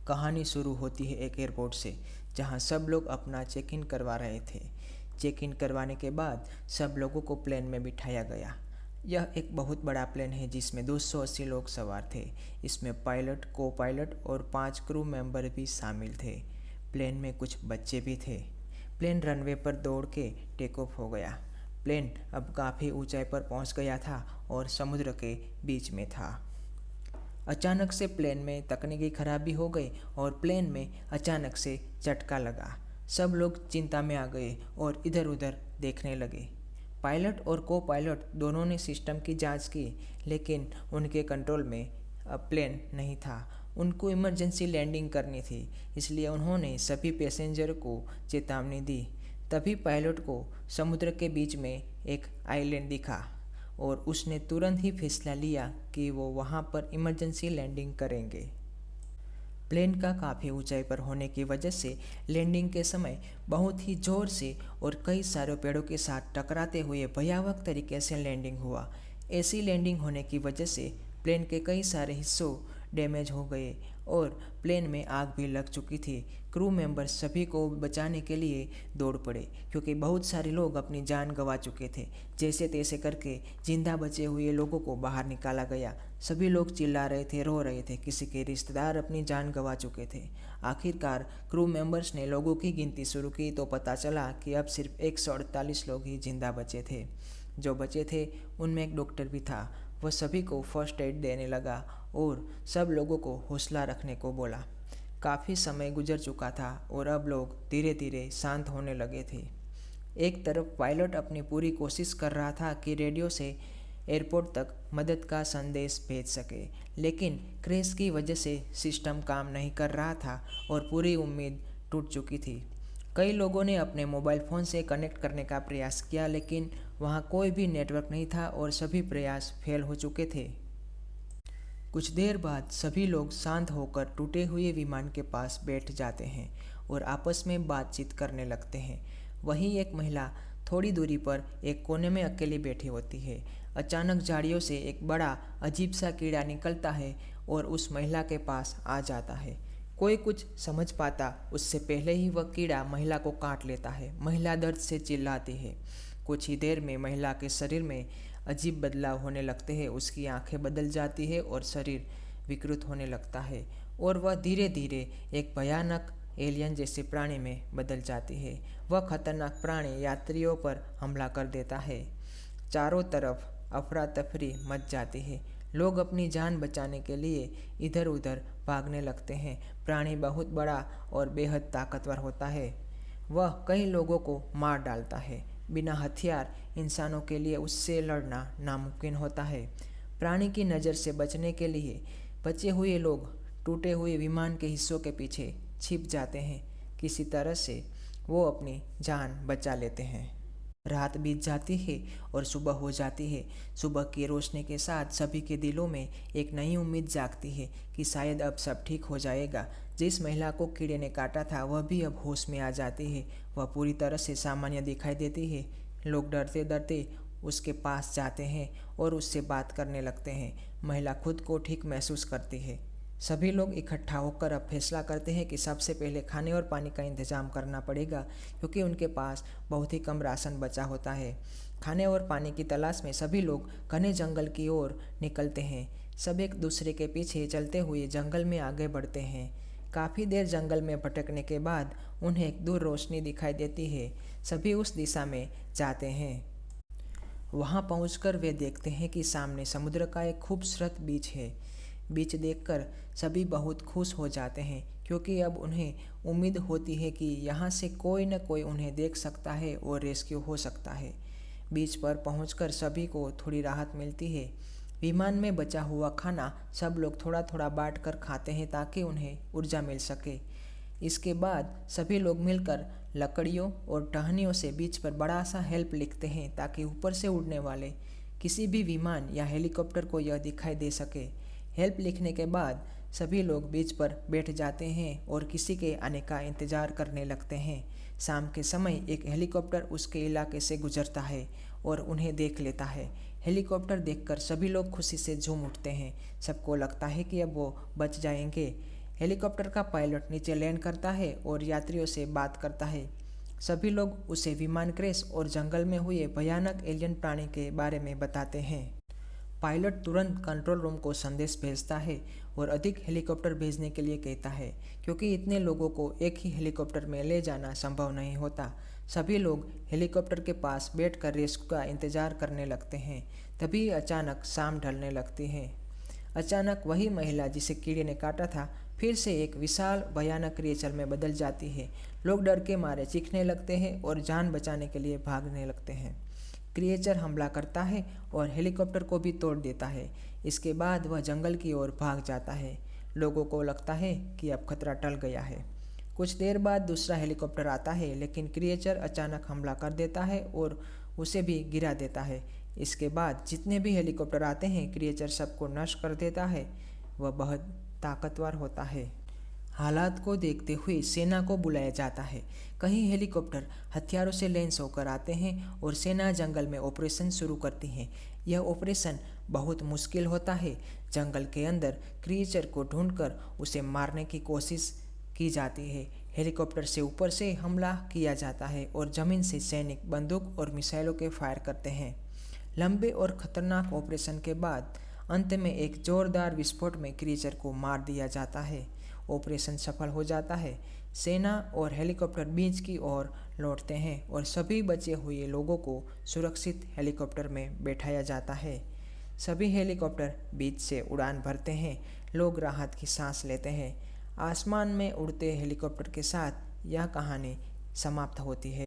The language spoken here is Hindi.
कहानी शुरू होती है एक एयरपोर्ट से, जहां सब लोग अपना चेक इन करवा रहे थे। चेक इन करवाने के बाद सब लोगों को प्लेन में बिठाया गया। यह एक बहुत बड़ा प्लेन है जिसमें 280 लोग सवार थे। इसमें पायलट, को पायलट और 5 क्रू मेंबर भी शामिल थे। प्लेन में कुछ बच्चे भी थे। प्लेन रनवे पर दौड़ के टेक ऑफ हो गया। प्लेन अब काफ़ी ऊंचाई पर पहुंच गया था और समुद्र के बीच में था। अचानक से प्लेन में तकनीकी खराबी हो गई और प्लेन में अचानक से झटका लगा। सब लोग चिंता में आ गए और इधर उधर देखने लगे। पायलट और को पायलट दोनों ने सिस्टम की जांच की, लेकिन उनके कंट्रोल में अब प्लेन नहीं था। उनको इमरजेंसी लैंडिंग करनी थी, इसलिए उन्होंने सभी पैसेंजर को चेतावनी दी। तभी पायलट को समुद्र के बीच में एक आइलैंड दिखा और उसने तुरंत ही फैसला लिया कि वो वहाँ पर इमरजेंसी लैंडिंग करेंगे। प्लेन का काफ़ी ऊंचाई पर होने की वजह से लैंडिंग के समय बहुत ही ज़ोर से और कई सारे पेड़ों के साथ टकराते हुए भयावह तरीके से लैंडिंग हुआ। ऐसी लैंडिंग होने की वजह से प्लेन के कई सारे हिस्सों डैमेज हो गए और प्लेन में आग भी लग चुकी थी। क्रू मेंबर्स सभी को बचाने के लिए दौड़ पड़े, क्योंकि बहुत सारे लोग अपनी जान गंवा चुके थे। जैसे तैसे करके जिंदा बचे हुए लोगों को बाहर निकाला गया। सभी लोग चिल्ला रहे थे, रो रहे थे। किसी के रिश्तेदार अपनी जान गंवा चुके थे। आखिरकार क्रू मेंबर्स ने लोगों की गिनती शुरू की तो पता चला कि अब सिर्फ 148 लोग ही जिंदा बचे थे। जो बचे थे उनमें एक डॉक्टर भी था। वह सभी को फर्स्ट एड देने लगा और सब लोगों को हौसला रखने को बोला। काफ़ी समय गुजर चुका था और अब लोग धीरे धीरे शांत होने लगे थे। एक तरफ पायलट अपनी पूरी कोशिश कर रहा था कि रेडियो से एयरपोर्ट तक मदद का संदेश भेज सके, लेकिन क्रैश की वजह से सिस्टम काम नहीं कर रहा था और पूरी उम्मीद टूट चुकी थी। कई लोगों ने अपने मोबाइल फ़ोन से कनेक्ट करने का प्रयास किया, लेकिन वहाँ कोई भी नेटवर्क नहीं था और सभी प्रयास फेल हो चुके थे। कुछ देर बाद सभी लोग शांत होकर टूटे हुए विमान के पास बैठ जाते हैं और आपस में बातचीत करने लगते हैं। वहीं एक महिला थोड़ी दूरी पर एक कोने में अकेली बैठी होती है। अचानक झाड़ियों से एक बड़ा अजीब सा कीड़ा निकलता है और उस महिला के पास आ जाता है। कोई कुछ समझ पाता उससे पहले ही वह कीड़ा महिला को काट लेता है। महिला दर्द से चिल्लाती है। कुछ ही देर में महिला के शरीर में अजीब बदलाव होने लगते हैं। उसकी आंखें बदल जाती है और शरीर विकृत होने लगता है और वह धीरे धीरे एक भयानक एलियन जैसे प्राणी में बदल जाती है। वह खतरनाक प्राणी यात्रियों पर हमला कर देता है। चारों तरफ अफरा तफरी मच जाती है। लोग अपनी जान बचाने के लिए इधर उधर भागने लगते हैं। प्राणी बहुत बड़ा और बेहद ताकतवर होता है। वह कई लोगों को मार डालता है। बिना हथियार इंसानों के लिए उससे लड़ना नामुमकिन होता है। प्राणी की नज़र से बचने के लिए बचे हुए लोग टूटे हुए विमान के हिस्सों के पीछे छिप जाते हैं। किसी तरह से वो अपनी जान बचा लेते हैं। रात बीत जाती है और सुबह हो जाती है। सुबह की रोशनी के साथ सभी के दिलों में एक नई उम्मीद जागती है कि शायद अब सब ठीक हो जाएगा। जिस महिला को कीड़े ने काटा था वह भी अब होश में आ जाती है। वह पूरी तरह से सामान्य दिखाई देती है। लोग डरते डरते उसके पास जाते हैं और उससे बात करने लगते हैं। महिला खुद को ठीक महसूस करती है। सभी लोग इकट्ठा होकर अब फैसला करते हैं कि सबसे पहले खाने और पानी का इंतजाम करना पड़ेगा, क्योंकि उनके पास बहुत ही कम राशन बचा होता है। खाने और पानी की तलाश में सभी लोग घने जंगल की ओर निकलते हैं। सब एक दूसरे के पीछे चलते हुए जंगल में आगे बढ़ते हैं। काफ़ी देर जंगल में भटकने के बाद उन्हें एक दूर रोशनी दिखाई देती है। सभी उस दिशा में जाते हैं। वहाँ पहुंचकर वे देखते हैं कि सामने समुद्र का एक खूबसूरत बीच है। बीच देखकर सभी बहुत खुश हो जाते हैं, क्योंकि अब उन्हें उम्मीद होती है कि यहाँ से कोई न कोई उन्हें देख सकता है और रेस्क्यू हो सकता है। बीच पर पहुंचकर सभी को थोड़ी राहत मिलती है। विमान में बचा हुआ खाना सब लोग थोड़ा थोड़ा बांट कर खाते हैं ताकि उन्हें ऊर्जा मिल सके। इसके बाद सभी लोग मिलकर लकड़ियों और टहनियों से बीच पर बड़ा सा हेल्प लिखते हैं, ताकि ऊपर से उड़ने वाले किसी भी विमान या हेलीकॉप्टर को यह दिखाई दे सके। हेल्प लिखने के बाद सभी लोग बीच पर बैठ जाते हैं और किसी के आने का इंतज़ार करने लगते हैं। शाम के समय एक हेलीकॉप्टर उसके इलाके से गुजरता है और उन्हें देख लेता है। हेलीकॉप्टर देखकर सभी लोग खुशी से झूम उठते हैं। सबको लगता है कि अब वो बच जाएंगे। हेलीकॉप्टर का पायलट नीचे लैंड करता है और यात्रियों से बात करता है। सभी लोग उसे विमान क्रैश और जंगल में हुए भयानक एलियन प्राणी के बारे में बताते हैं। पायलट तुरंत कंट्रोल रूम को संदेश भेजता है और अधिक हेलीकॉप्टर भेजने के लिए कहता है, क्योंकि इतने लोगों को एक ही हेलीकॉप्टर में ले जाना संभव नहीं होता। सभी लोग हेलीकॉप्टर के पास बैठकर रेस्क्यू का इंतजार करने लगते हैं। तभी अचानक शाम ढलने लगती है। अचानक वही महिला जिसे कीड़े ने काटा था फिर से एक विशाल भयानक क्रिएचर में बदल जाती है। लोग डर के मारे चीखने लगते हैं और जान बचाने के लिए भागने लगते हैं। क्रिएचर हमला करता है और हेलीकॉप्टर को भी तोड़ देता है। इसके बाद वह जंगल की ओर भाग जाता है। लोगों को लगता है कि अब खतरा टल गया है। कुछ देर बाद दूसरा हेलीकॉप्टर आता है, लेकिन क्रिएचर अचानक हमला कर देता है और उसे भी गिरा देता है। इसके बाद जितने भी हेलीकॉप्टर आते हैं, क्रिएचर सबको नष्ट कर देता है। वह बहुत ताकतवर होता है। हालात को देखते हुए सेना को बुलाया जाता है। कई हेलीकॉप्टर हथियारों से लैस होकर आते हैं और सेना जंगल में ऑपरेशन शुरू करती है। यह ऑपरेशन बहुत मुश्किल होता है। जंगल के अंदर क्रिएचर को ढूंढकर उसे मारने की कोशिश की जाती है। हेलीकॉप्टर से ऊपर से हमला किया जाता है और जमीन से सैनिक बंदूक और मिसाइलों के फायर करते हैं। लंबे और खतरनाक ऑपरेशन के बाद अंत में एक जोरदार विस्फोट में क्रिएचर को मार दिया जाता है। ऑपरेशन सफल हो जाता है। सेना और हेलीकॉप्टर बीच की ओर लौटते हैं और सभी बचे हुए लोगों को सुरक्षित हेलीकॉप्टर में बैठाया जाता है। सभी हेलीकॉप्टर बीच से उड़ान भरते हैं। लोग राहत की सांस लेते हैं। आसमान में उड़ते हेलीकॉप्टर के साथ यह कहानी समाप्त होती है।